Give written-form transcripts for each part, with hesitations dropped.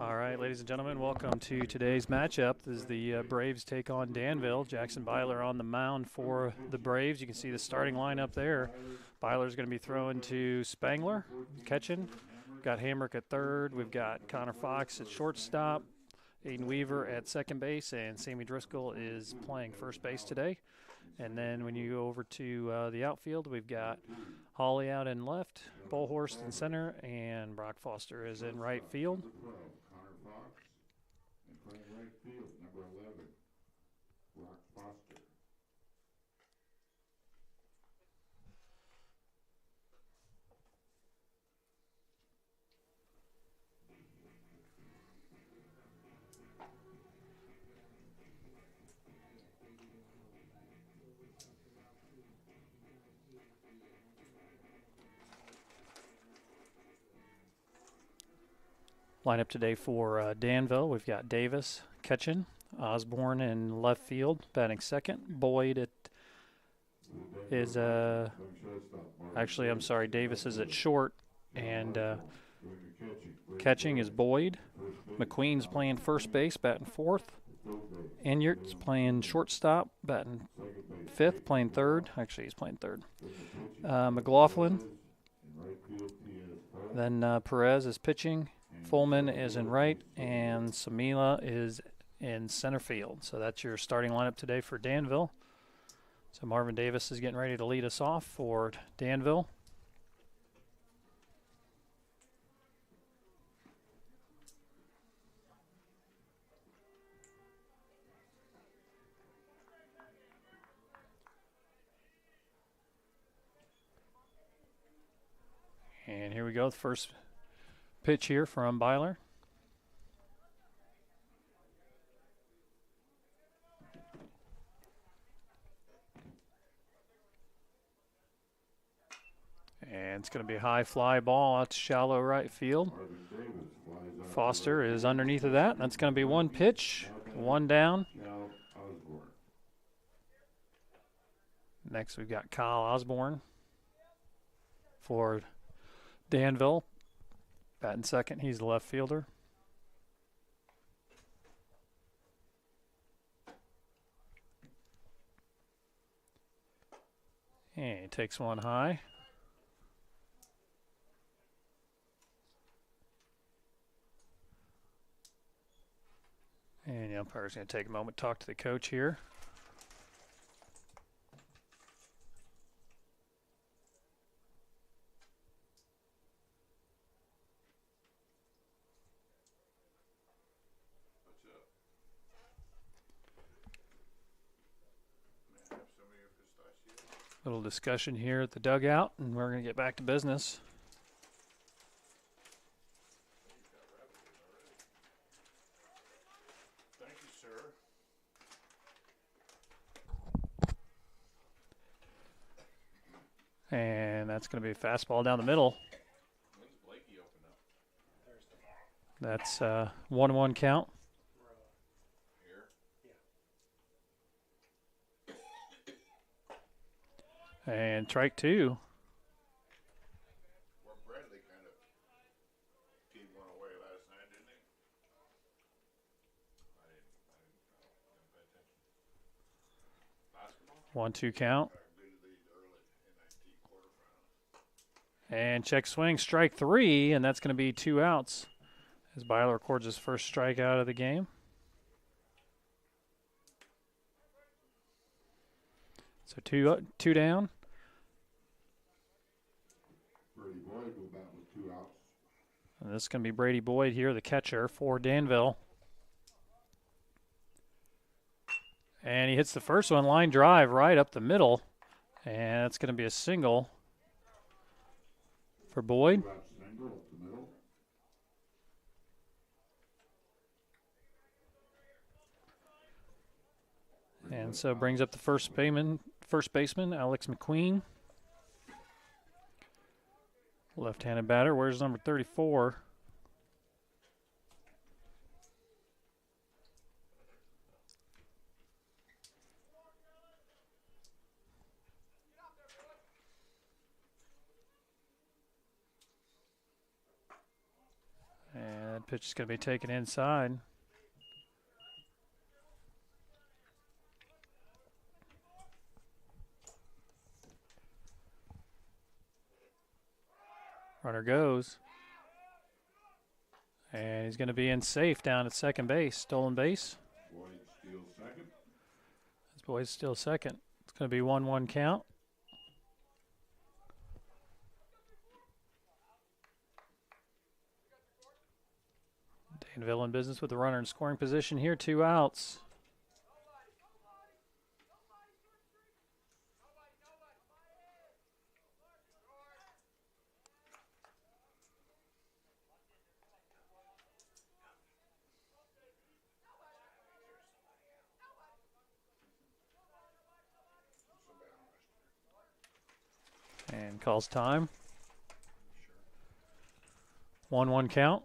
All right, ladies and gentlemen, welcome to today's matchup. This is the Braves take on Danville. Jackson Byler on the mound for the Braves. You can see the starting lineup there. Byler's going to be throwing to Spangler, catching. Got Hamrick at third. We've got Connor Fox at shortstop, Aiden Weaver at second base, and Sammy Driscoll is playing first base today. And then when you go over to the outfield, we've got Hawley out in left, Bullhorst in center, and Brock Foster is in right field. Lineup today for Danville, we've got Davis catching, Osborne in left field, batting second. Boyd is actually, I'm sorry, Davis is at short, and catching is Boyd. McQueen's playing first base, batting fourth. Enyart's playing shortstop, batting fifth, playing third. Actually, he's playing third. McLaughlin. Then Perez is pitching. Fullman is in right, and Samila is in center field. So that's your starting lineup today for Danville. So Marvin Davis is getting ready to lead us off for Danville. And here we go, the first pitch here from Byler. And it's going to be a high fly ball out to shallow right field. Foster is underneath of that. That's going to be one pitch, one down. Next we've got Kyle Osborne for Danville. Batting second, he's the left fielder. And he takes one high. And the umpire's going to take a moment to talk to the coach here. Little discussion here at the dugout, and we're going to get back to business. Thank you, sir. And that's going to be a fastball down the middle. When's Blakey open up? That's 1-1 count. And strike two. Well, Bradley kind of gave one away last night, didn't he? I didn't pay attention. Basketball? 1-2 count. And check swing, strike three, and that's going to be 2 outs as Byler records his first strikeout of the game. So two down. Brady Boyd go back with 2 outs. And this is going to be Brady Boyd here, the catcher for Danville. And he hits the first one, line drive right up the middle. And it's going to be a single for Boyd. And so brings up the first baseman, Alex McQueen. Left-handed batter. Where's number 34? Pitch is going to be taken inside. Runner goes. And he's going to be in safe down at second base. Stolen base. Boyd steals second. This Boyd's still second. It's going to be 1-1 count. Danville in business with the runner in scoring position here. 2 outs. And calls time. 1-1 count.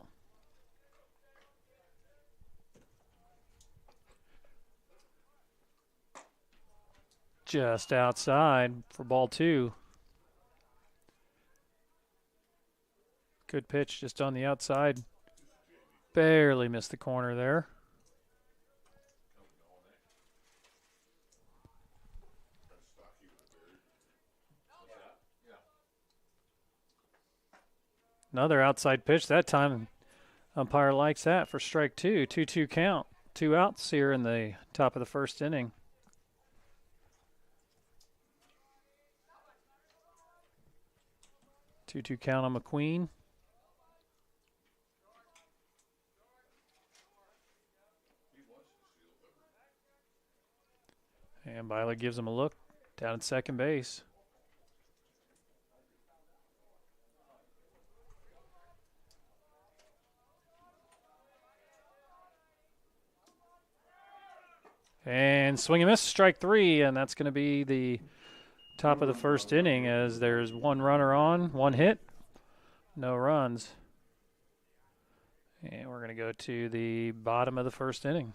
Just outside for ball 2. Good pitch just on the outside. Barely missed the corner there. Another outside pitch. That time, umpire likes that for strike 2. 2-2 count. 2 outs here in the top of the first inning. Two count on McQueen. And Byler gives him a look down at second base. And swing and miss, strike 3, and that's going to be the top of the first inning as there's 1 runner on, 1 hit, no runs. And we're going to go to the bottom of the first inning.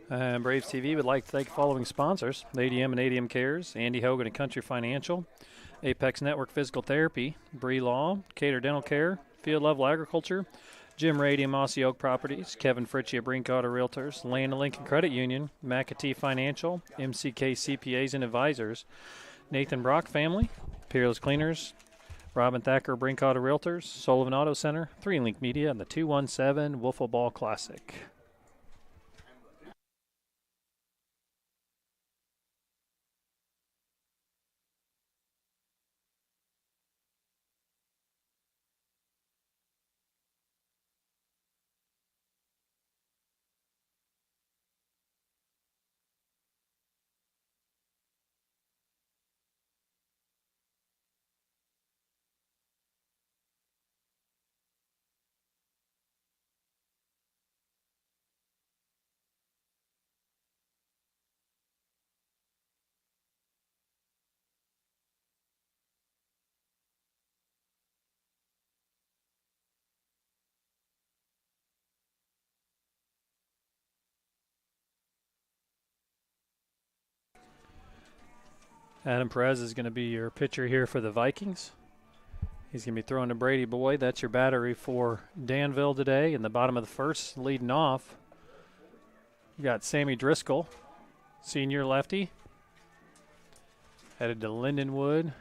Braves TV would like to thank the following sponsors: ADM and ADMCares, Andy Hogan and Country Financial, Apex Network Physical Therapy, BreLaw, Decatur Dental Care, Field Level Agriculture, Jim Rade and Mossy Oak Properties, Kevin Fritzsche at Brinkoetter Realtors, Land and Lincoln Credit Union, McAtee Financial, MCK CPAs and Advisors, Nathan Brock Family, Peerless Cleaners, Robin Thacker, Brinkoetter Realtors, Sullivan Auto Center, 3Link Media, and the 217 Wiffleball Classic. Adam Perez is going to be your pitcher here for the Vikings. He's going to be throwing to Brady Boyd. That's your battery for Danville today. In the bottom of the first, leading off, you got Sammy Driscoll, senior lefty, headed to Lindenwood.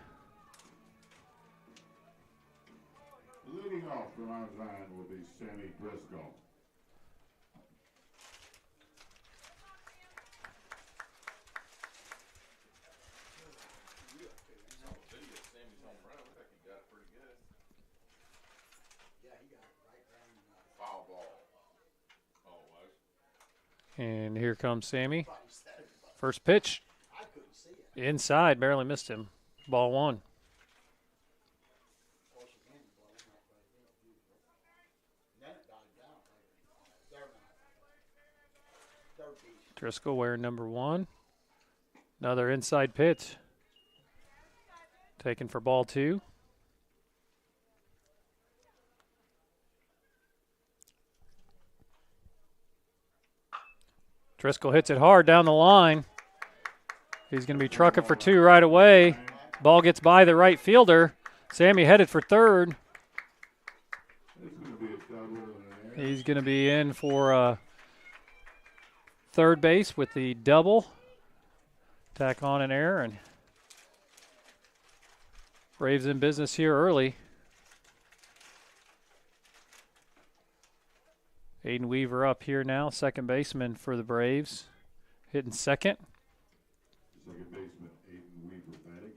Leading off from our line will be Sammy Driscoll. And here comes Sammy. First pitch. Inside, barely missed him. Ball one. Driscoll wearing number 1. Another inside pitch. Taken for ball 2. Driscoll hits it hard down the line. He's going to be trucking for 2 right away. Ball gets by the right fielder. Sammy headed for third. He's going to be in for third base with the double. Tack on an error, and Braves in business here early. Aiden Weaver up here now, second baseman for the Braves, hitting second. Second baseman, Aiden Weaver batting.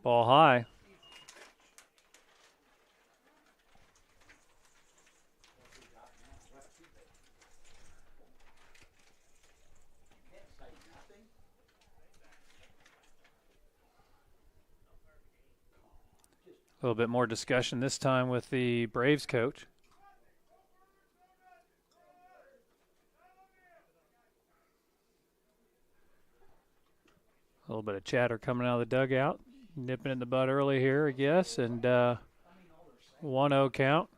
Ball high. A little bit more discussion this time with the Braves coach. A little bit of chatter coming out of the dugout. Nipping in the bud early here, I guess. And 1-0 count.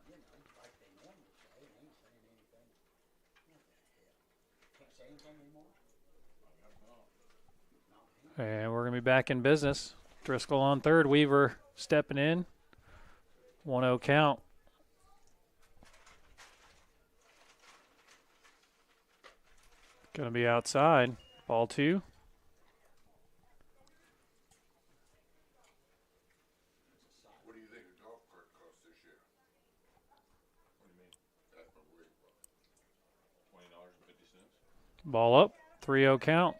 And we're going to be back in business. Driscoll on third, Weaver stepping in. 1-0 count. Going to be outside. Ball 2. What do you think a golf cart costs this year? What do you mean? That's my word. $20.50. Ball up. 3-0 count.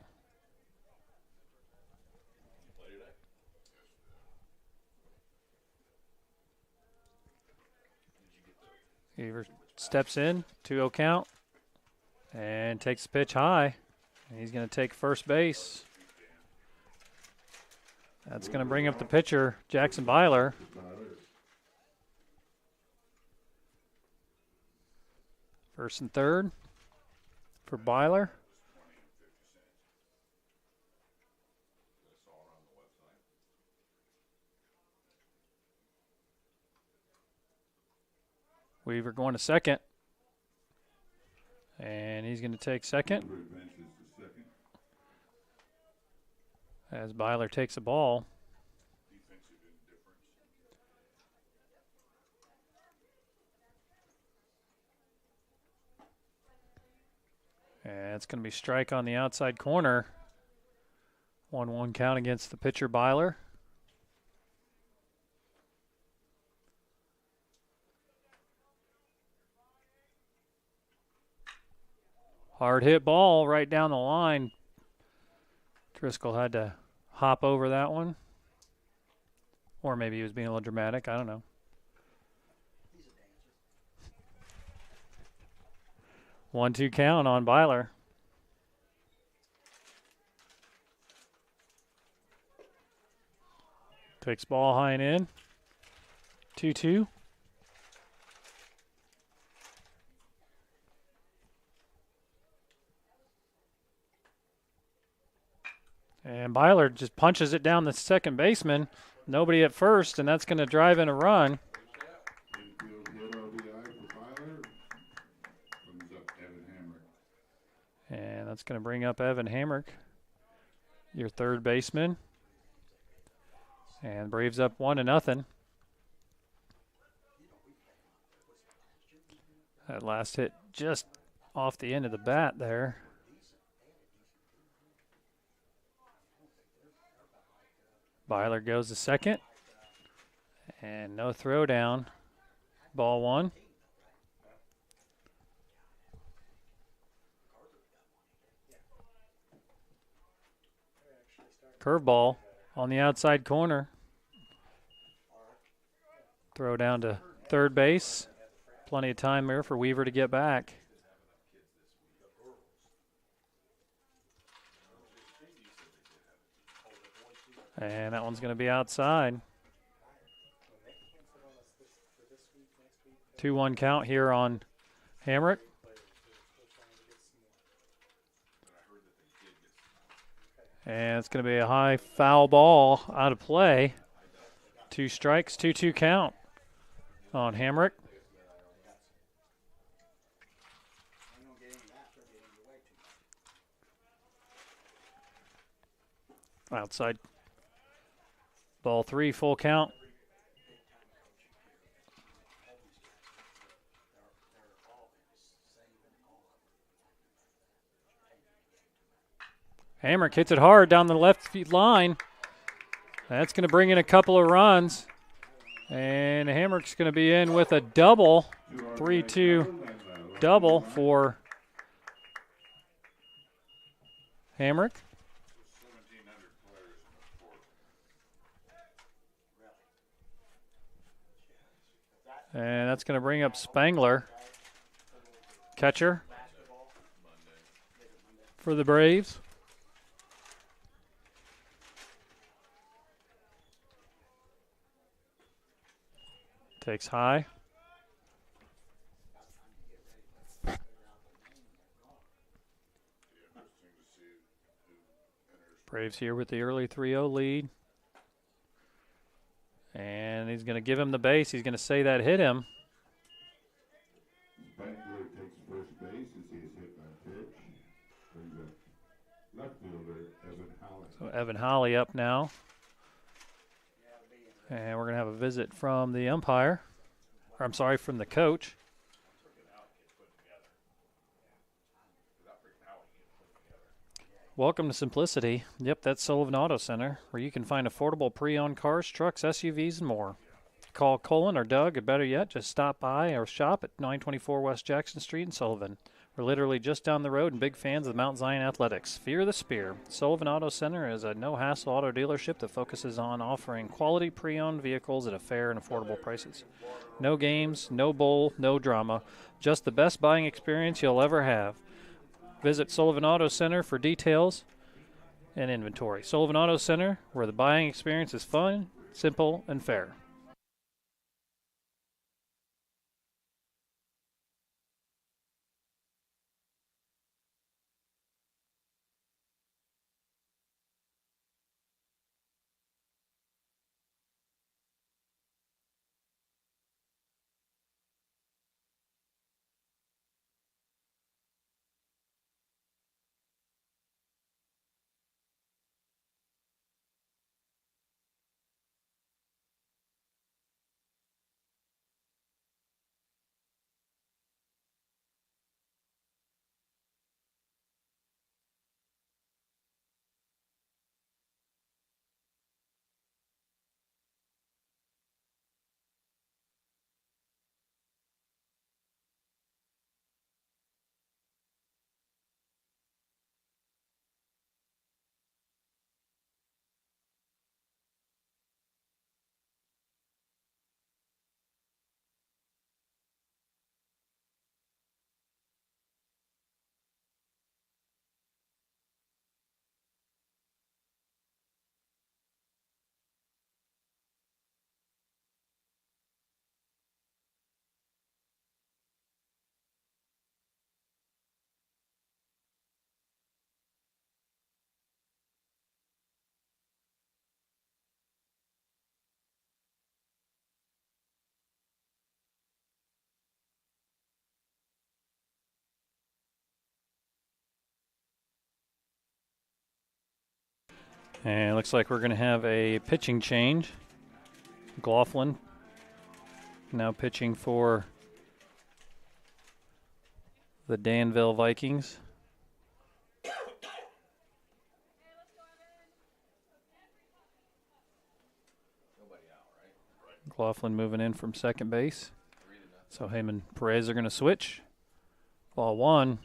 Weaver steps in, 2-0 count, and takes the pitch high. And he's going to take first base. That's going to bring up the pitcher, Jackson Byler. First and third for Byler. Weaver going to second. And he's going to take second. As Byler takes the ball. And it's going to be strike on the outside corner. 1-1 count against the pitcher, Byler. Hard hit ball right down the line. Driscoll had to hop over that one. Or maybe he was being a little dramatic. I don't know. 1-2 count on Byler. Takes ball high and in. 2-2. And Byler just punches it down the second baseman. Nobody at first, and that's going to drive in a run. Infield hit RBI for Byler. Brings up Evan Hammer. That's going to bring up Evan Hamrick, your third baseman. And Braves up 1-0. That last hit just off the end of the bat there. Byler goes to second. And no throw down. Ball one. Curveball on the outside corner. Throw down to third base. Plenty of time there for Weaver to get back. And that one's going to be outside. 2-1 count here on Hamrick. And it's going to be a high foul ball out of play. 2 strikes, 2-2 count on Hamrick. Outside. Ball 3, full count. Hamrick hits it hard down the left field line. That's going to bring in a couple of runs. And Hamrick's going to be in with a double, 3-2 double for Hamrick. And that's going to bring up Spangler, catcher for the Braves. Takes high. Braves here with the early 3-0 lead. And he's going to give him the base. He's going to say that hit him. Spangler takes first base as he is hit by a pitch. Brings up left fielder Evan Holly. So Evan Holly up now. And we're going to have a visit from the umpire. Or I'm sorry, from the coach. Welcome to Simplicity. Yep, that's Sullivan Auto Center, where you can find affordable pre-owned cars, trucks, SUVs, and more. Call Colin or Doug, or better yet, just stop by or shop at 924 West Jackson Street in Sullivan. We're literally just down the road and big fans of Mount Zion Athletics. Fear the Spear. Sullivan Auto Center is a no-hassle auto dealership that focuses on offering quality pre-owned vehicles at a fair and affordable prices. No games, no bull, no drama. Just the best buying experience you'll ever have. Visit Sullivan Auto Center for details and inventory. Sullivan Auto Center, where the buying experience is fun, simple, and fair. And it looks like we're going to have a pitching change. McLaughlin now pitching for the Danville Vikings. McLaughlin moving in from second base. So him and Perez are going to switch. Ball one.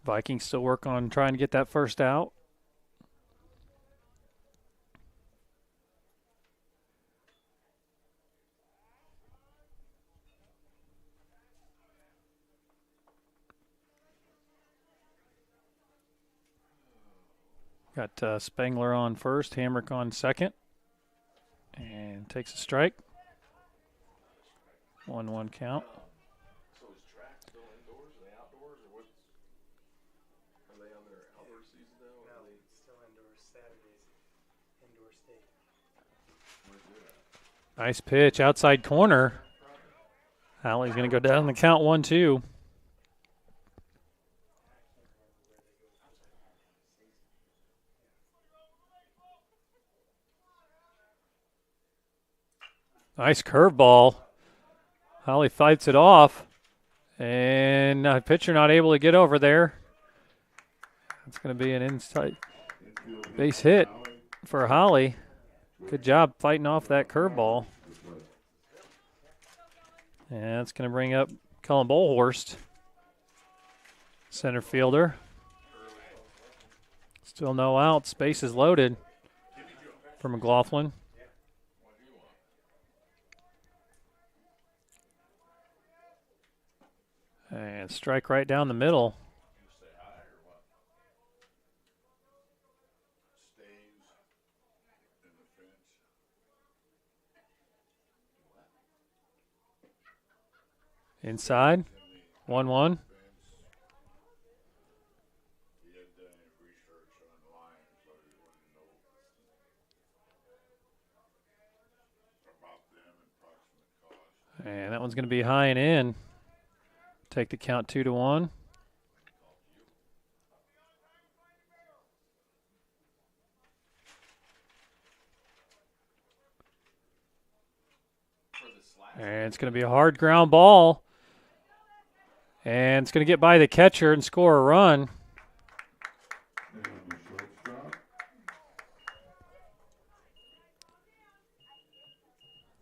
Vikings still work on trying to get that first out. Got Spengler on first, Hamrick on second. And takes a strike. 1-1 count. So is track still indoors? Are they outdoors, or what's? Are they on their outdoor season now? No, it's still indoors. Saturdays, indoor state. Where's it at? Nice pitch, outside corner. Alley's going to go down the count 1-2. Nice curveball. Holly fights it off. And pitcher not able to get over there. It's going to be an inside base hit for Holly. Good job fighting off that curveball. And that's going to bring up Cullen Bolhorst, center fielder. Still no outs. Base is loaded for McLaughlin. And strike right down the middle. Inside. 1-1. And that one's going to be high and in. Take the count 2-1. And it's going to be a hard ground ball. And it's going to get by the catcher and score a run.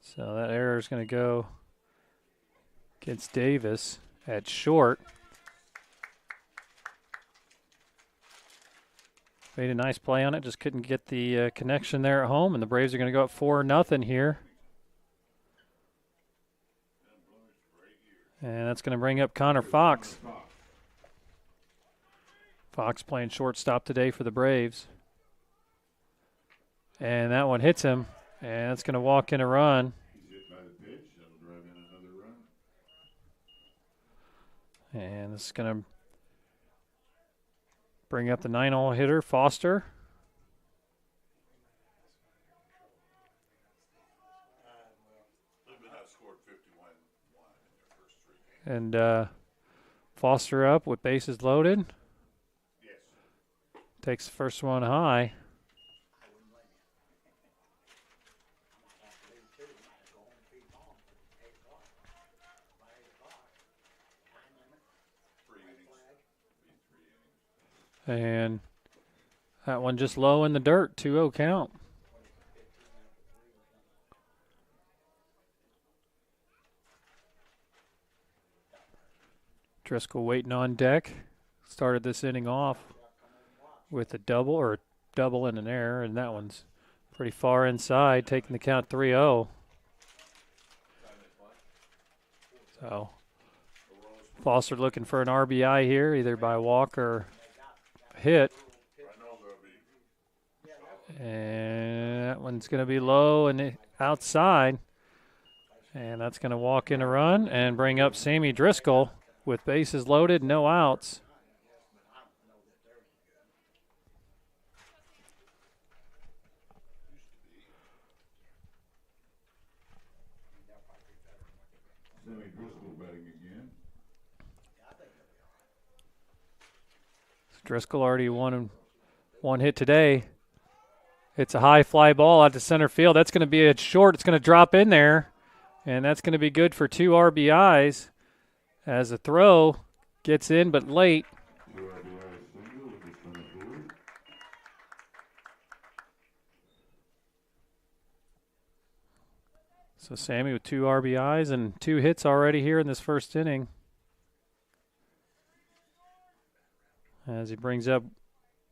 So that error is going to go against Davis at short. Made a nice play on it, just couldn't get the connection there at home, and the Braves are going to go up 4-0 here. And that's going to bring up Connor Fox. Fox playing shortstop today for the Braves. And that one hits him, and that's going to walk in a run. And this is going to bring up the 9-hole hitter, Foster. And Foster up with bases loaded. Takes the first one high. And that one just low in the dirt, 2-0 count. Driscoll waiting on deck. Started this inning off with a double and an error, and that one's pretty far inside, taking the count 3-0. So Foster looking for an RBI here, either by walk or hit. And that one's going to be low and outside. And that's going to walk in a run and bring up Sammy Driscoll with bases loaded, no outs. Driscoll already one hit today. It's a high fly ball out to center field. That's going to be a short. It's going to drop in there, and that's going to be good for 2 RBIs as the throw gets in but late. So Sammy with 2 RBIs and 2 hits already here in this first inning. As he brings up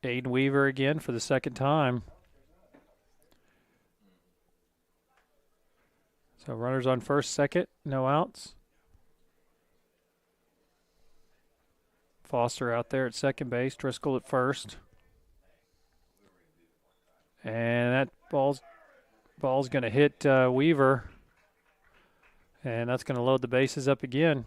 Aiden Weaver again for the second time. So runners on first, second, no outs. Foster out there at second base, Driscoll at first. And that ball's going to hit Weaver. And that's going to load the bases up again.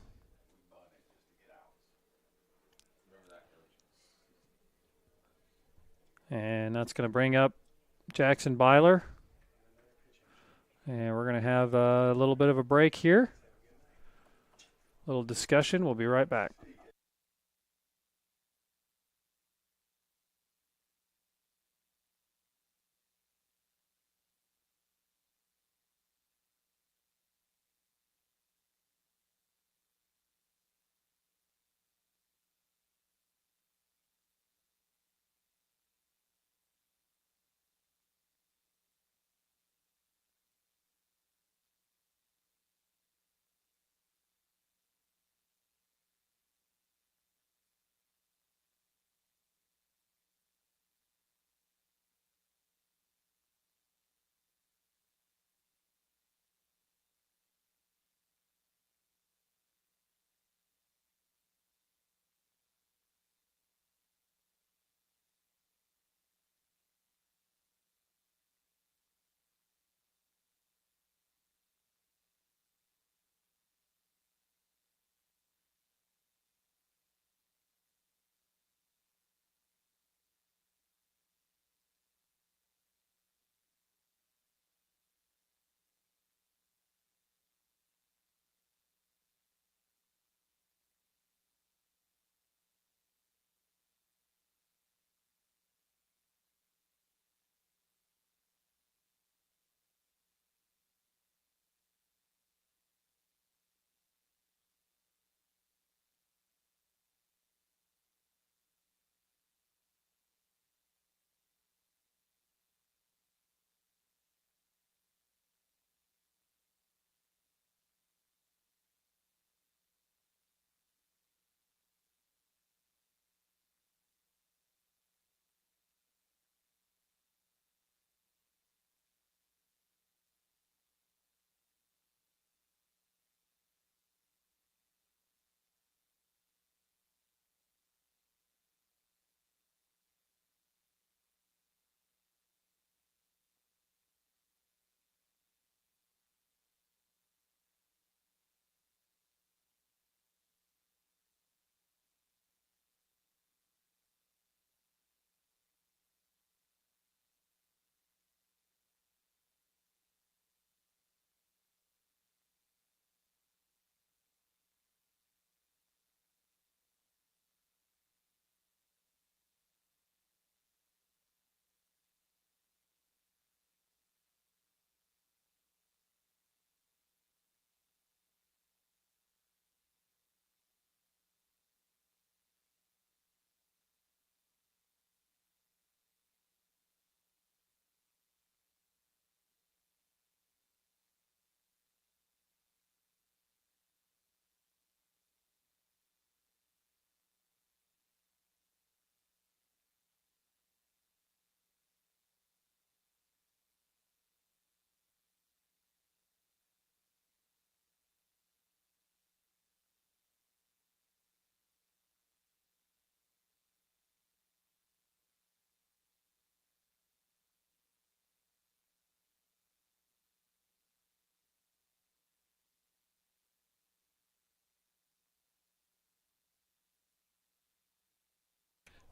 And that's going to bring up Jackson Byler. And we're going to have a little bit of a break here. A little discussion. We'll be right back.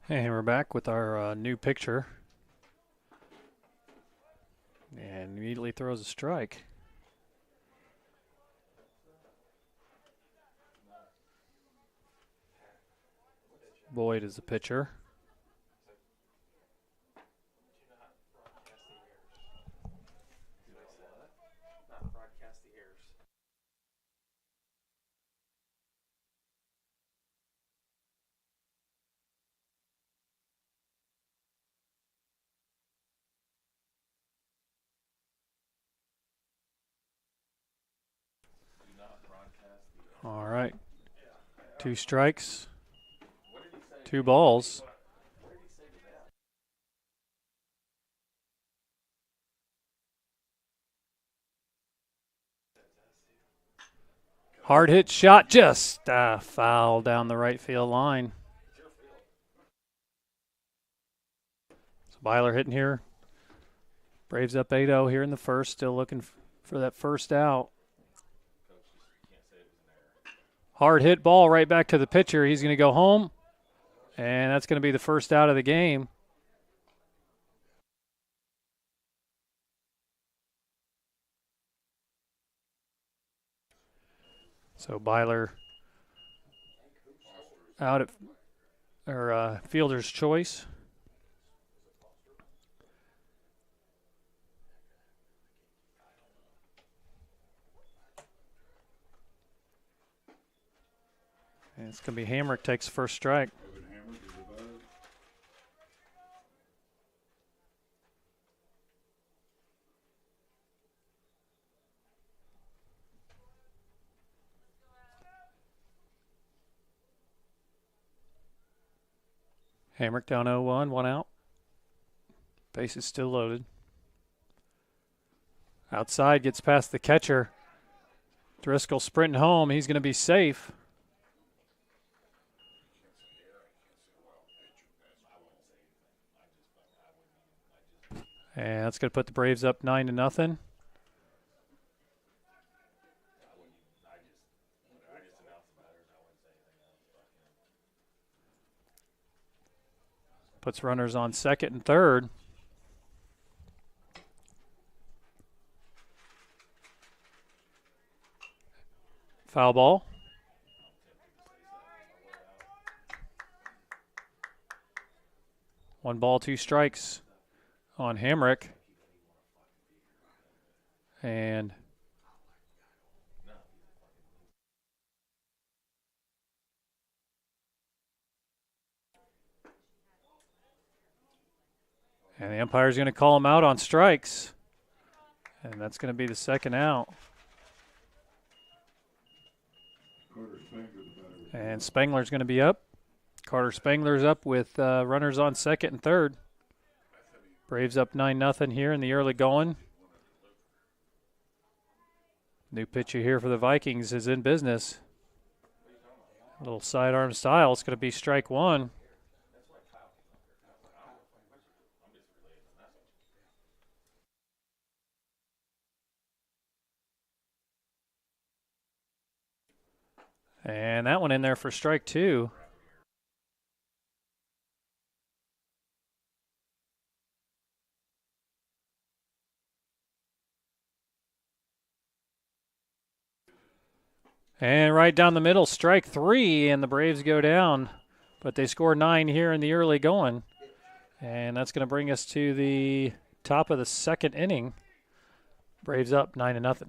And we're back with our new picture. And immediately throws a strike. Boyd is the pitcher. broadcast the errors. All right. 2 strikes, 2 balls. Hard hit shot, just foul down the right field line. So Byler hitting here. Braves up 8-0 here in the first, still looking for that first out. Hard hit ball right back to the pitcher. He's going to go home, and that's going to be the first out of the game. So Byler out at fielder's choice. And it's going to be Hamrick takes first strike. Hamrick down 0-1, 1 out. Base is still loaded. Outside, gets past the catcher. Driscoll sprinting home. He's going to be safe. And that's going to put the Braves up 9-0. Puts runners on second and third. Foul ball. One ball, 2 strikes on Hamrick. And the umpire's going to call him out on strikes. And that's going to be the second out. And Spangler's going to be up. Carter Spangler's up with runners on second and third. Braves up 9-0 here in the early going. New pitcher here for the Vikings is in business. A little sidearm style. It's going to be strike 1. And that one in there for strike 2. And right down the middle, strike 3, and the Braves go down. But they score 9 here in the early going. And that's going to bring us to the top of the second inning. Braves up 9-0.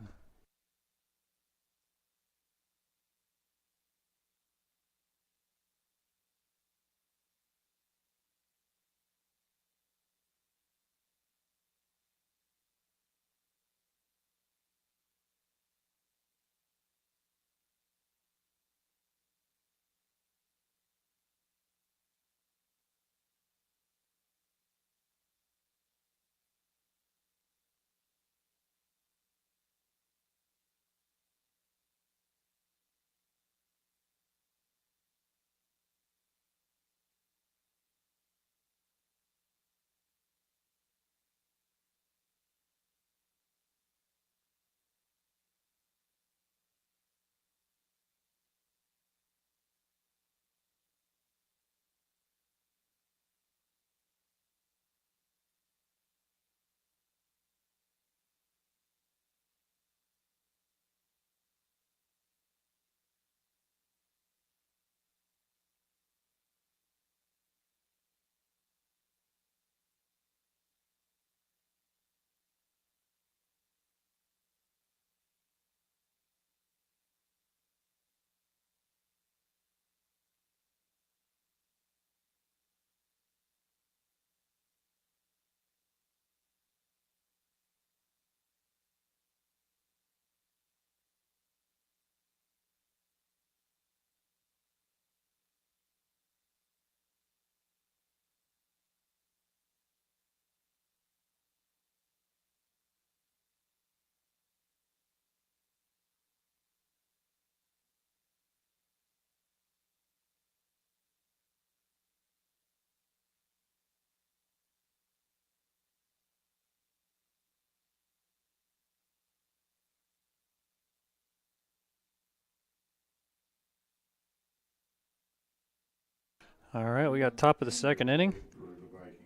All right, we got top of the second inning. For the Vikings.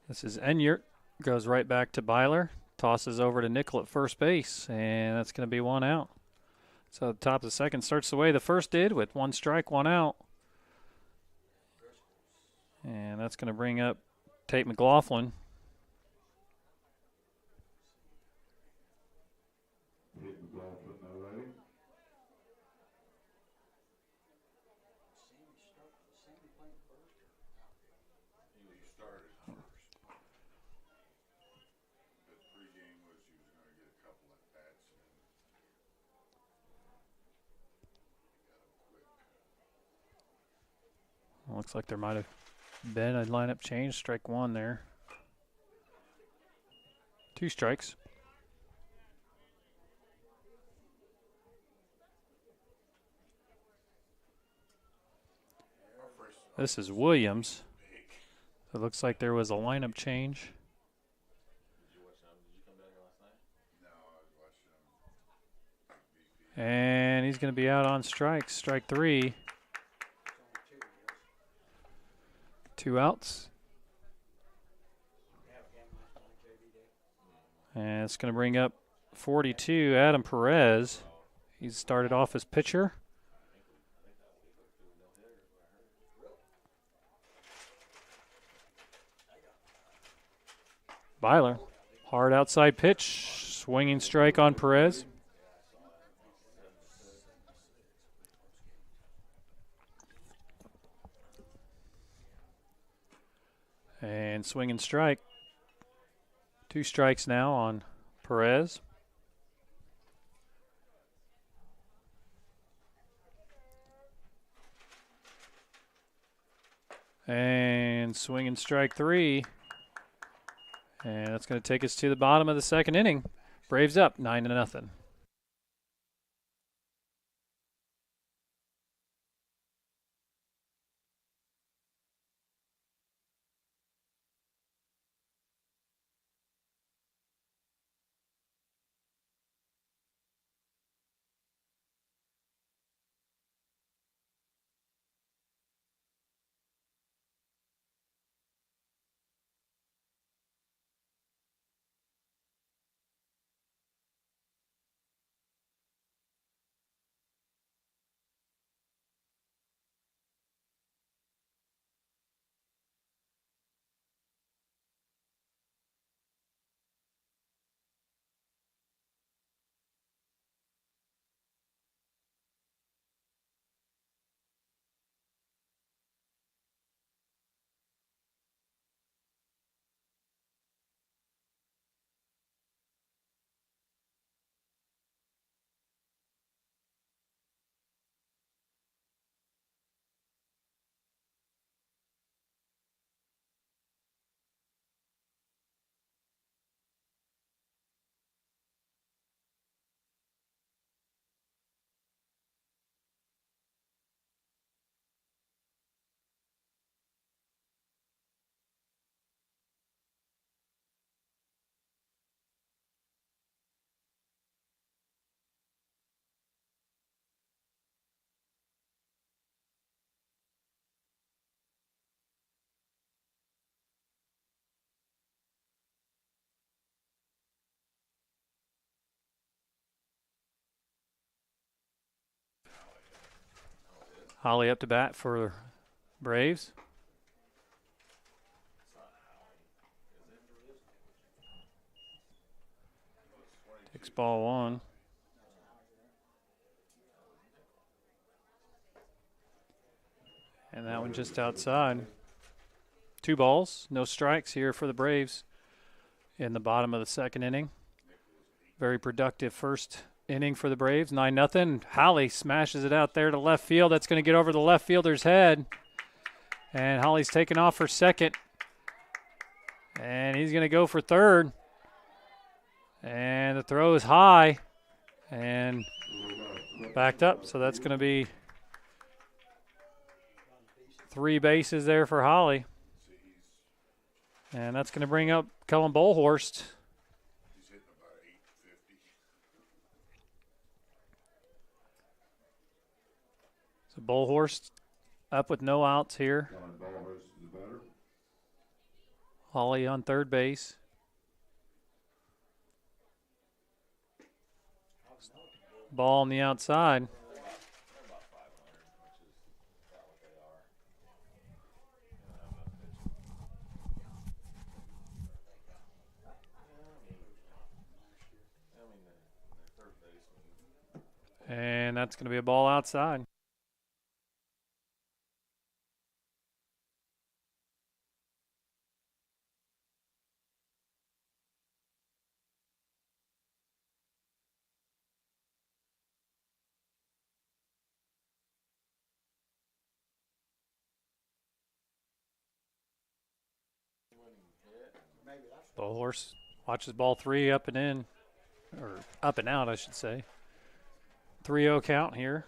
This is Enyart. Goes right back to Byler. Tosses over to Nickel at first base, and that's going to be 1 out. So the top of the second starts the way the first did with 1 strike, 1 out. And that's going to bring up Tate McLaughlin. Tate McLaughlin, all right. He started first. The pregame was he was going to get a couple at bats and then got him quick. Looks like there might have been a lineup change. Strike 1 there. 2 strikes. This is Williams. It looks like there was a lineup change. Did you watch them? Did you come down here last night? No, I was watching him. And he's going to be out on strikes. Strike 3. 2 outs. And it's going to bring up 42, Adam Perez. He's started off as pitcher. Byler, hard outside pitch, swinging strike on Perez. And swing and strike. 2 strikes now on Perez. And swing and strike 3. And that's going to take us to the bottom of the second inning. Braves up 9-0. Holly up to bat for Braves. Takes ball 1. And that one just outside. 2 balls, no strikes here for the Braves in the bottom of the second inning. Very productive first inning for the Braves, 9-0. Holly smashes it out there to left field. That's going to get over the left fielder's head. And Holly's taking off for second. And he's going to go for third. And the throw is high and backed up. So that's going to be 3 bases there for Holly. And that's going to bring up Cullen Bolhorst. He's hitting about 850. The Bull Horse up with no outs here. Holly on third base. Ball on the outside. And that's going to be a ball outside. Bull Horse watches ball 3 up and in, or up and out, I should say. 3-0 count here.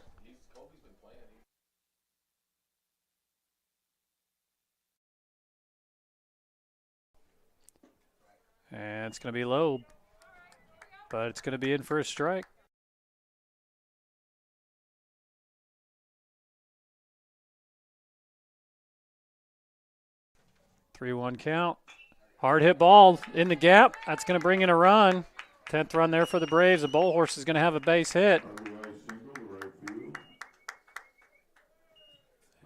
And it's going to be low, but it's going to be in for a strike. Three-one count. Hard hit ball in the gap. That's going to bring in a run. 10th run there for the Braves. The Bull Horse is going to have a base hit.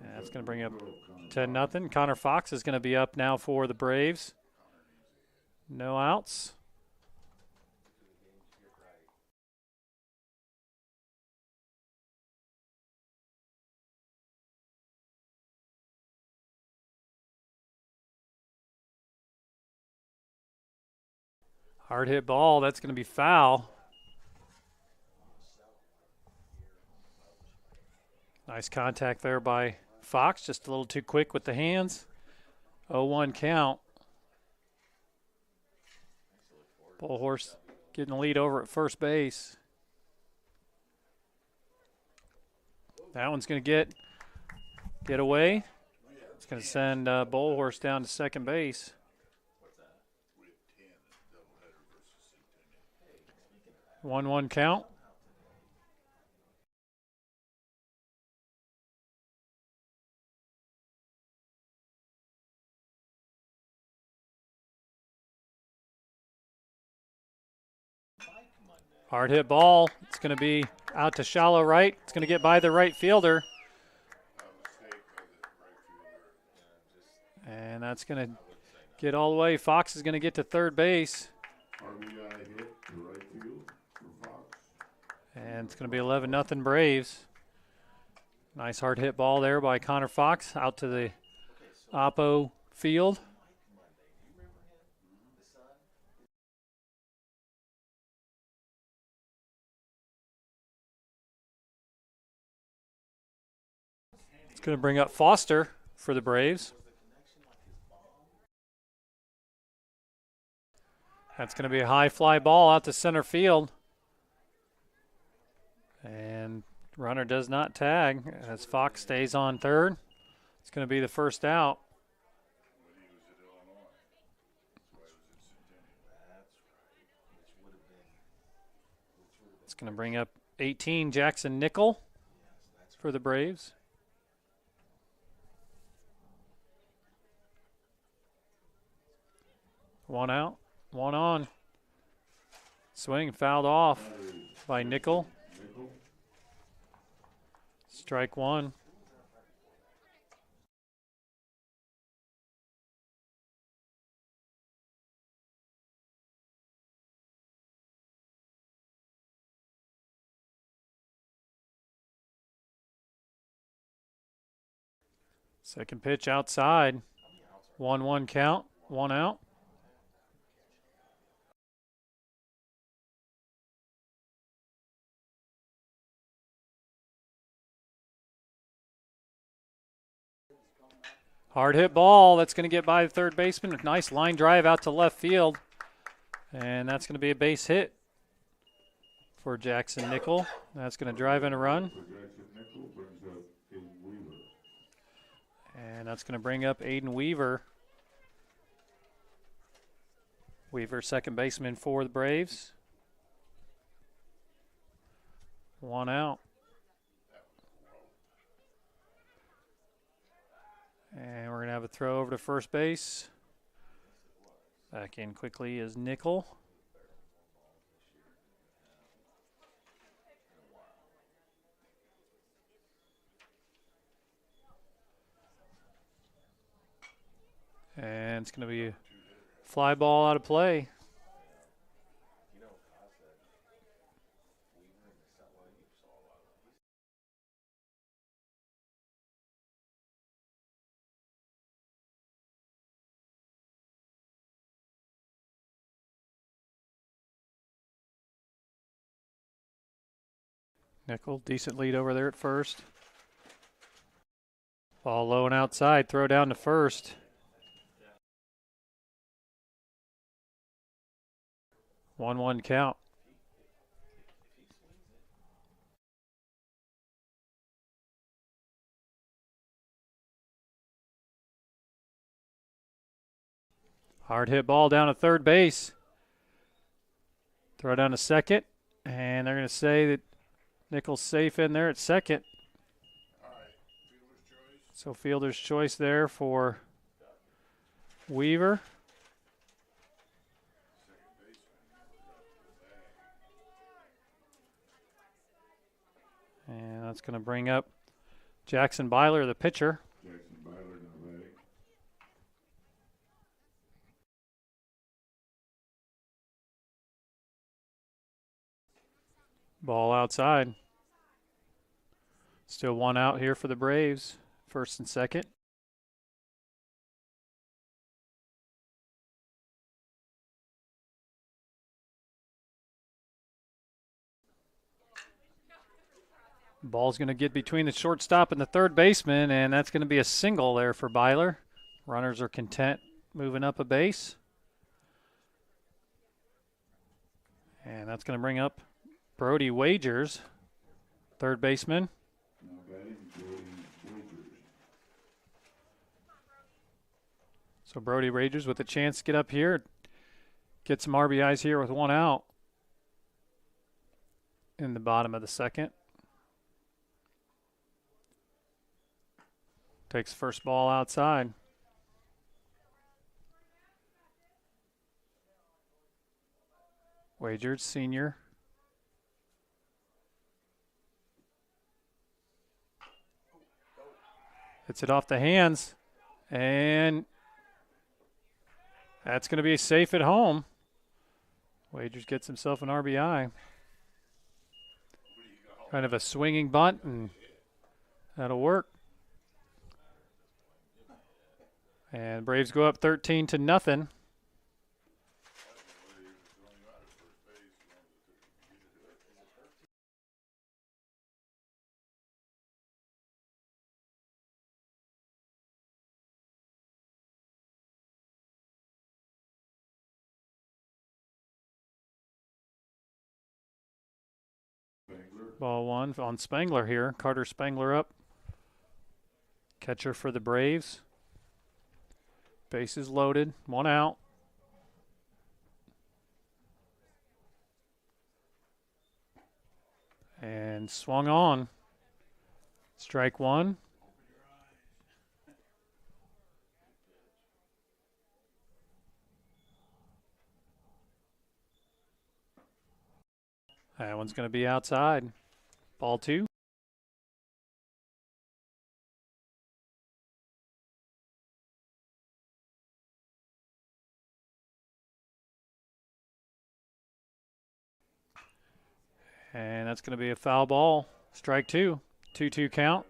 That's going to bring up 10-0. Connor Fox is going to be up now for the Braves. No outs. Hard hit ball. That's going to be foul. Nice contact there by Fox. Just a little too quick with the hands. 0-1 count. Bull Horse getting the lead over at first base. That one's going to get away. It's going to send Bull Horse down to second base. 1-1 count. Hard hit ball. It's going to be out to shallow right. It's going to get by the right fielder. And that's going to get all the way. Fox is going to get to third base. And it's going to be 11-0 Braves. Nice hard hit ball there by Connor Fox out to the oppo field. It's going to bring up Foster for the Braves. That's going to be a high fly ball out to center field. And runner does not tag as Fox stays on third. It's going to be the first out. It's going to bring up 18 Jackson Nickel for the Braves. One out, one on. Swing fouled off by Nickel. Strike one. Second pitch outside. 1-1 count, one out. Hard hit ball. That's going to get by the third baseman. A nice line drive out to left field. And that's going to be a base hit for Jackson Nickel. That's going to drive in a run. And that's going to bring up Aiden Weaver. Weaver, second baseman for the Braves. One out. And we're going to have a throw over to first base. Back in quickly is Nickel. And it's going to be a fly ball out of play. Nickel, decent lead over there at first. Ball low and outside, throw down to first. One count. Hard hit ball down to third base. Throw down to second, and they're going to say that Nickel's safe in there at second. So fielder's choice there for Weaver. And that's going to bring up Jackson Byler, the pitcher. Jackson Byler now batting. Ball outside. Still one out here for the Braves, first and second. Ball's going to get between the shortstop and the third baseman, and that's going to be a single there for Byler. Runners are content moving up a base. And that's going to bring up Brody Wagers, third baseman. Now batting Brody Wagers. So Brody Wagers with a chance to get up here, get some RBIs here with one out in the bottom of the second. Takes first ball outside. Wagers, senior. Hits it off the hands, and that's going to be safe at home. Wagers gets himself an RBI. Kind of a swinging bunt, and that'll work. And Braves go up 13-0. Ball one on Spangler here. Carter Spangler up. Catcher for the Braves. Bases loaded. One out. And swung on. Strike one. That one's going to be outside. Ball two. And that's going to be a foul ball. Strike two. 2-2 count.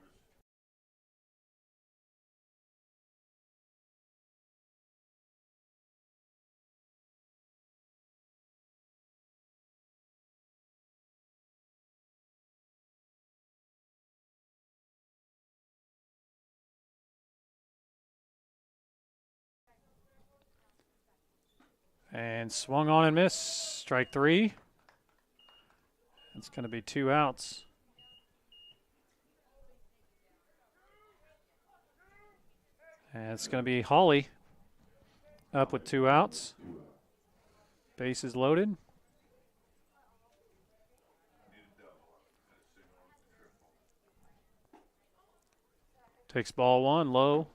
And swung on and missed. Strike three. It's going to be two outs. And it's going to be Hawley up with two outs. Bases loaded. Takes ball one, low,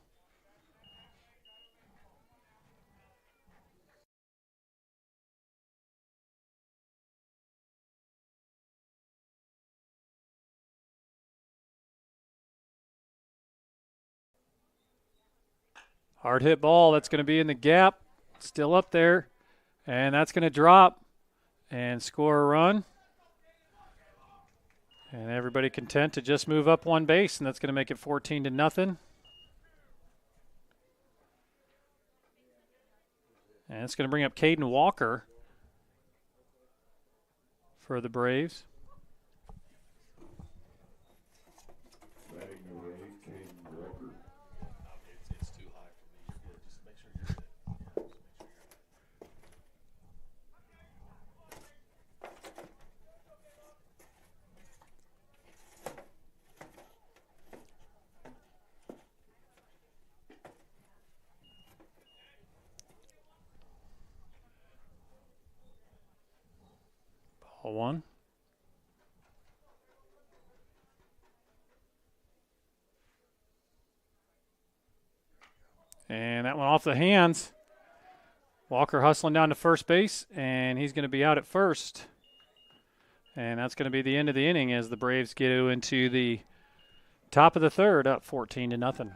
Hard hit ball. That's going to be in the gap. Still up there. And that's going to drop and score a run. And everybody content to just move up one base, and that's going to make it 14-0. And it's going to bring up Caden Walker for the Braves. Batting the Rade, Caden Walker. It's too high for me. You're good. Just make sure you're good. Yeah, just make sure you're good. Ball one. And that one off the hands. Walker hustling down to first base, and he's going to be out at first. And that's going to be the end of the inning as the Braves get into the top of the third, up 14-0.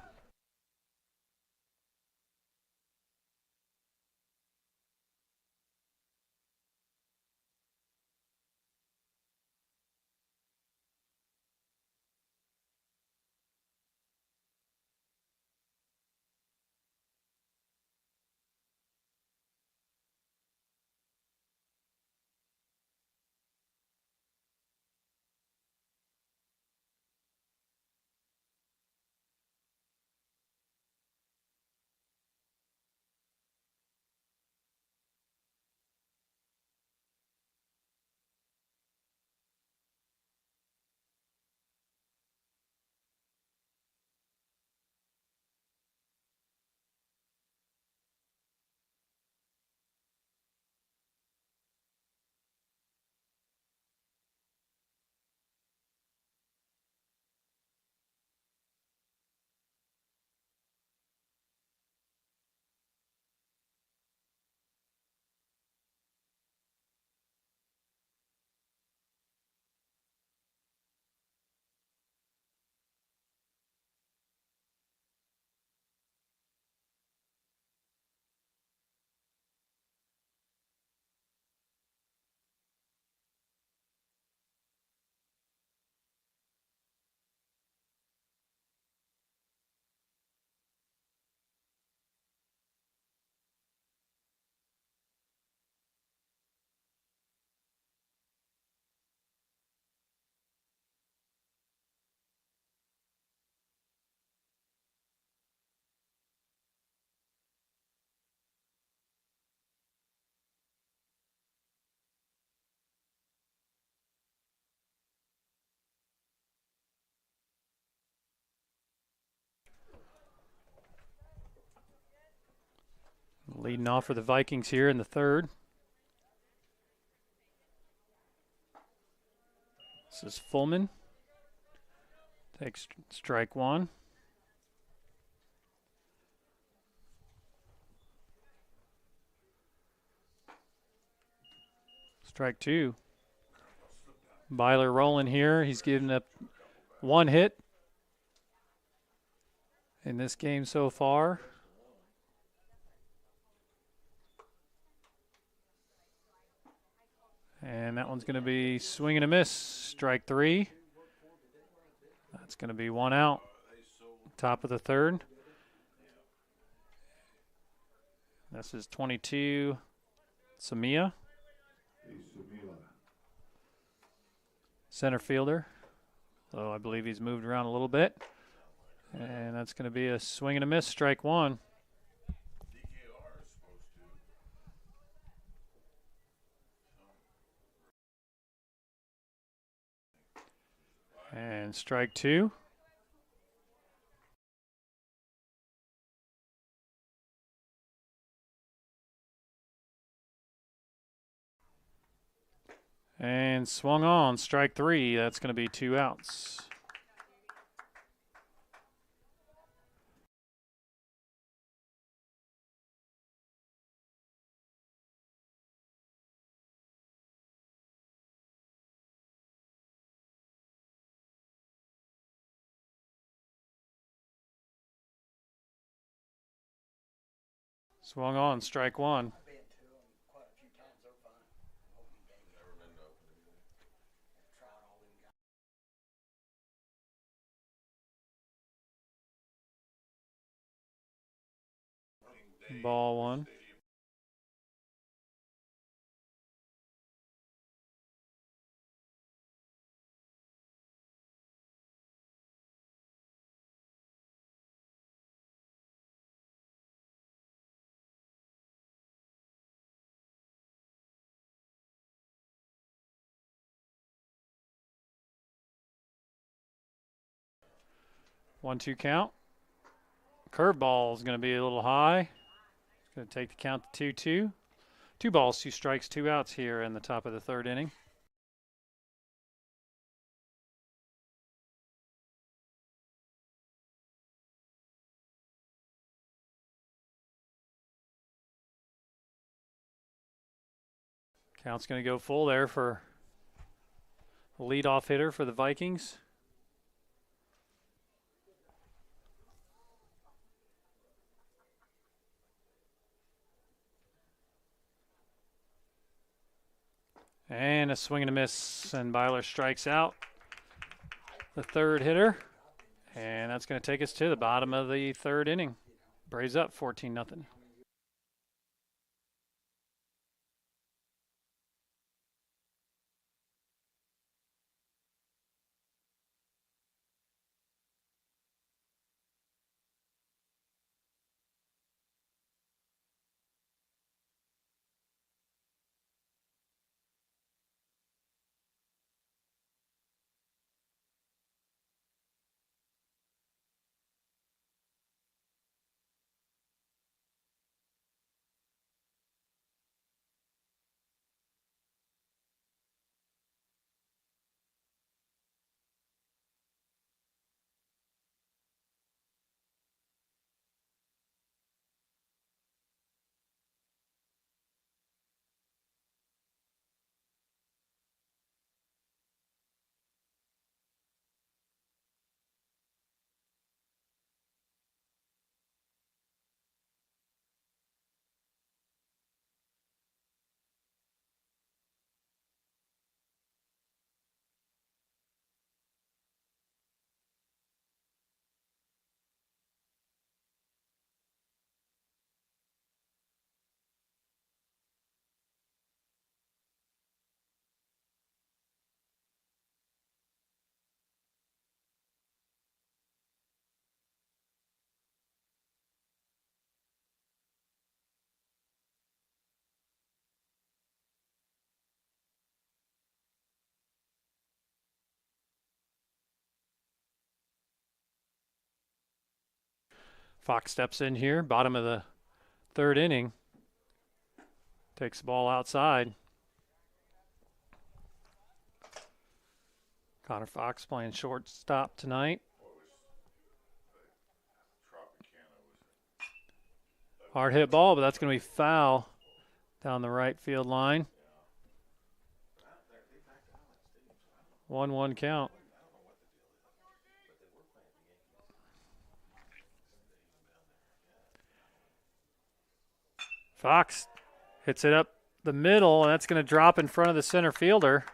Leading off for the Vikings here in the third. This is Fullman. Takes strike one. Strike two. Byler rolling here. He's given up one hit in this game so far. And that one's going to be swing and a miss. Strike three. That's going to be one out. Top of the third. This is 22, Samia. Center fielder. So I believe he's moved around a little bit. And that's going to be a swing and a miss. Strike one. And strike two. And swung on, strike three. That's going to be 2 outs. Swung on, strike one. I've been to them quite a few times. They're fun. Open game. Never been to open either. Trout all them guys. Ball one. One-two count. Curveball is going to be a little high. It's going to take the count to 2-2. 2 balls, 2 strikes, 2 outs here in the top of the third inning. Count's going to go full there for the leadoff hitter for the Vikings. And a swing and a miss, and Byler strikes out the third hitter. And that's going to take us to the bottom of the third inning. Braves up 14-0. Fox steps in here, bottom of the third inning. Takes the ball outside. Connor Fox playing shortstop tonight. Hard hit ball, but that's going to be foul down the right field line. 1-1 count. Fox hits it up the middle, and that's going to drop in front of the center fielder.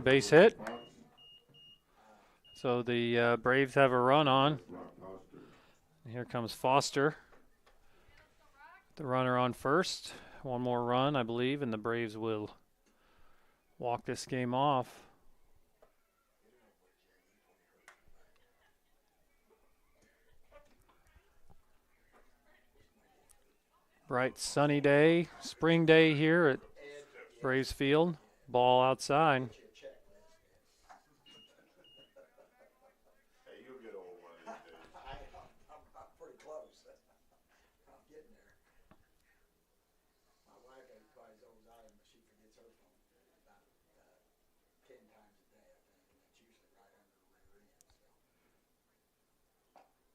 Base hit. So the Braves have a run on. Here comes Foster. The runner on first. One more run, I believe, and the Braves will walk this game off. Bright sunny day, spring day here at Braves Field. Ball outside. Hey, you'll get old one of these days. I'm pretty close. I'm getting there. My wife ain't quite as old as I am, but she forgets her phone about 10 times a day, I think, and that's usually right under the rear end. So.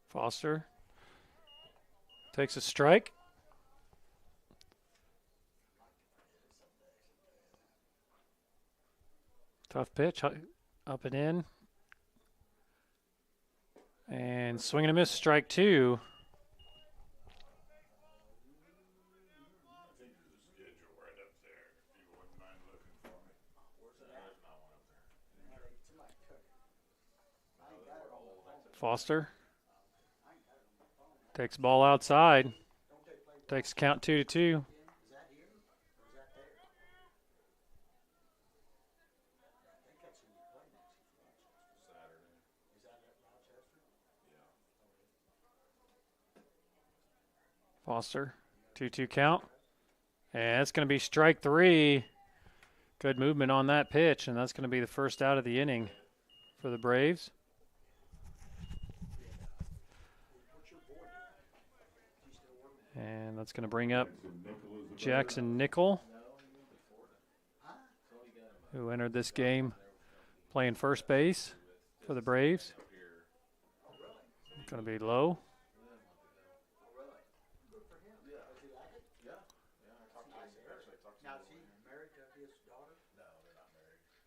Foster takes a strike. Tough pitch, up and in. And swing and a miss, strike 2. Foster takes the ball outside. Takes count 2-2. Foster, 2-2 count. And it's going to be strike 3. Good movement on that pitch, and that's going to be the first out of the inning for the Braves. And that's going to bring up Jackson Nickel, who entered this game playing first base for the Braves. Going to be low.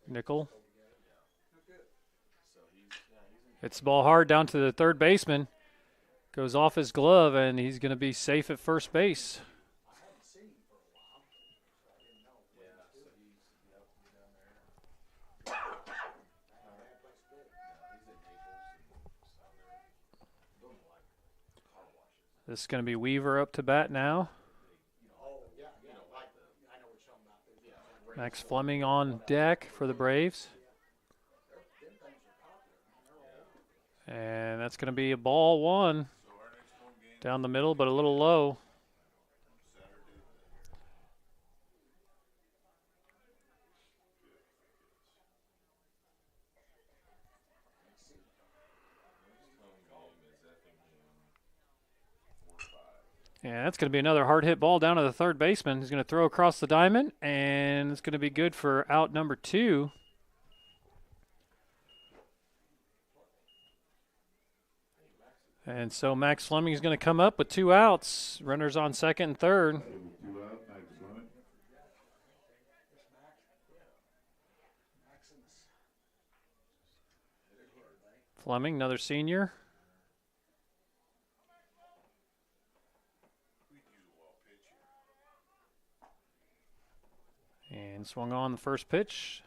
Nickel. Hits the ball hard down to the third baseman. Goes off his glove, and he's going to be safe at first base. This is going to be Weaver up to bat now. Max Fleming on deck for the Braves. And that's going to be a ball 1 down the middle, but a little low. And that's going to be another hard hit ball down to the third baseman. He's going to throw across the diamond, and it's going to be good for out number 2. And so Max Fleming is going to come up with 2 outs. Runners on second and third. Fleming, another senior. And swung on the first pitch.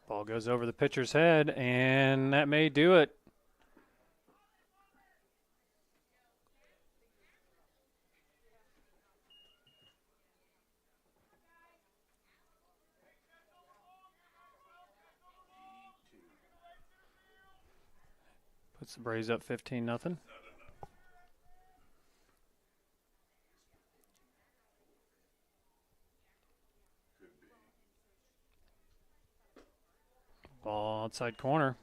Ball goes over the pitcher's head, and that may do it. Puts the Braves up 15-0. Ball outside corner.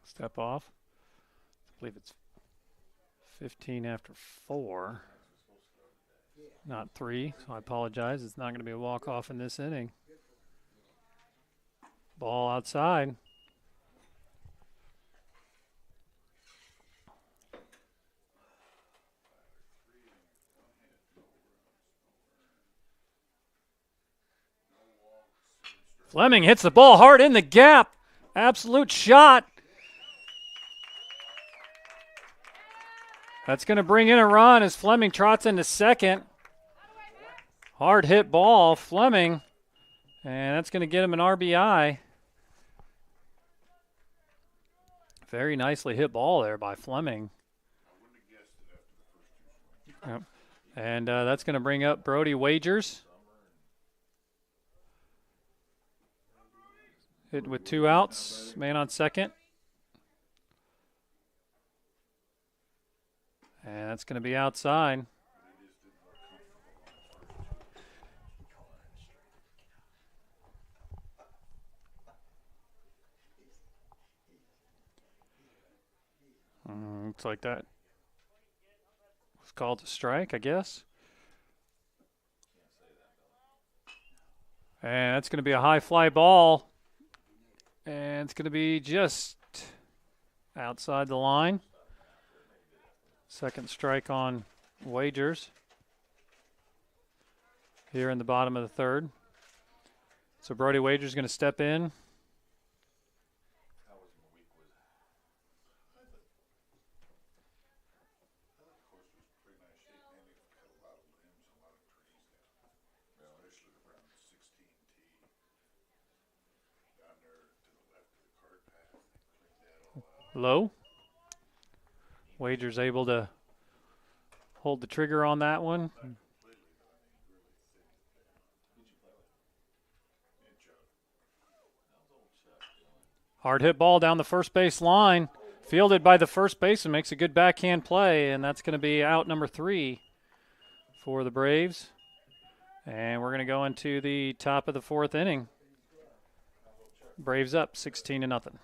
Step off. I believe it's 15 after 4, not 3, so I apologize. It's not going to be a walk-off in this inning. Ball outside. Fleming hits the ball hard in the gap. Absolute shot. That's going to bring in a run as Fleming trots into second. Hard hit ball, Fleming. And that's going to get him an RBI. Very nicely hit ball there by Fleming. Yep. And that's going to bring up Brody Wagers. Hit with 2 outs, man on second. And that's going to be outside. Looks like that was called a strike, I guess. And that's going to be a high fly ball. And it's going to be just outside the line. Second strike on wagers here in the bottom of the third. So Brody Wager's going to step in. How was my week? Was I thought the course was pretty nice shape, man. They cut a lot of limbs, a lot of trees down, especially around 16 tee. Down there to the left of the cart path, they cleaned that all out. Low. Wager's able to hold the trigger on that one. Not completely, but I mean, really thinned it down. who'd you play with? And Chuck, How's old Chuck doing? Hard hit ball down the first base line. Fielded by the first baseman, makes a good backhand play, and that's going to be out number 3 for the Braves. And we're going to go into the top of the 4th inning. Braves up 16-0.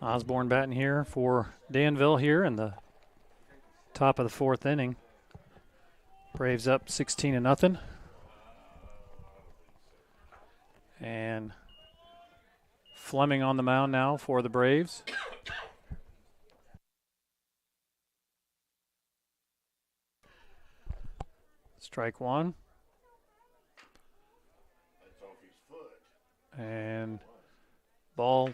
Osborne batting here for Danville here in the top of the 4th inning. Braves up 16-0. And Fleming on the mound now for the Braves. Strike 1. that's off his foot. And ball,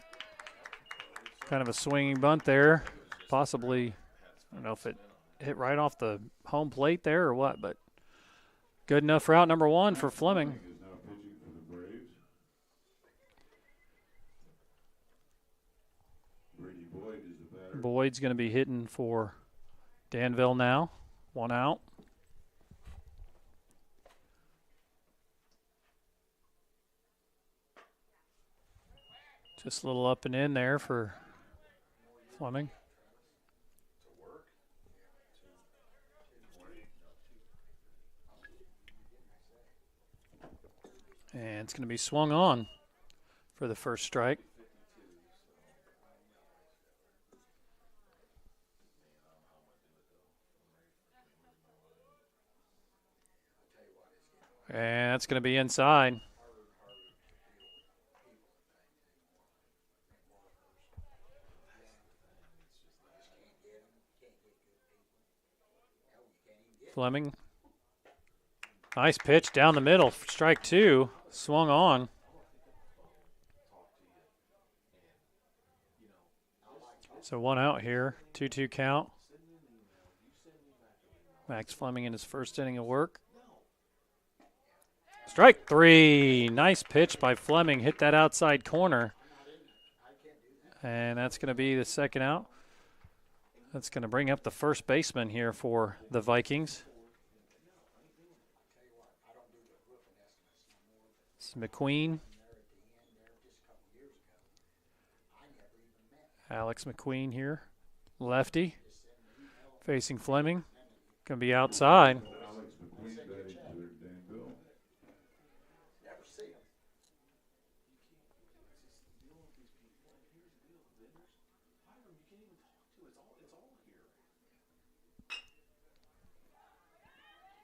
kind of a swinging bunt there. Possibly, I don't know if it hit right off the home plate there or what, but good enough for out number 1 for Fleming. Is now pitching for the Braves. Brady Boyd is the batter. Boyd's going to be hitting for Danville now. 1 out. Just a little up and in there for Fleming. And it's going to be swung on for the first strike. And that's going to be inside. Fleming Nice pitch down the middle. Strike 2. Swung on. So 1 out here. 2-2 count. Max Fleming in his first inning of work. Strike 3. Nice pitch by Fleming. Hit that outside corner. And that's going to be the second out. That's going to bring up the first baseman here for the Vikings. It's McQueen. Alex McQueen here. Lefty. Facing Fleming. Going to be outside. Alex McQueen batting for Danville. Never see him.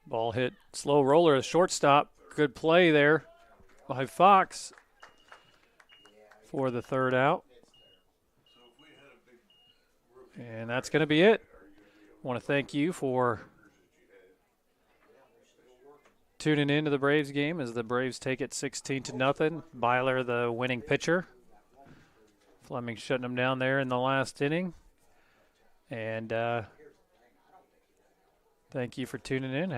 Ball hit slow roller, a shortstop. Good play there by Fox for the third out. And that's going to be it. I want to thank you for tuning in to the Braves game as the Braves take it 16-0. Byler, the winning pitcher. Fleming shutting them down there in the last inning. And thank you for tuning in.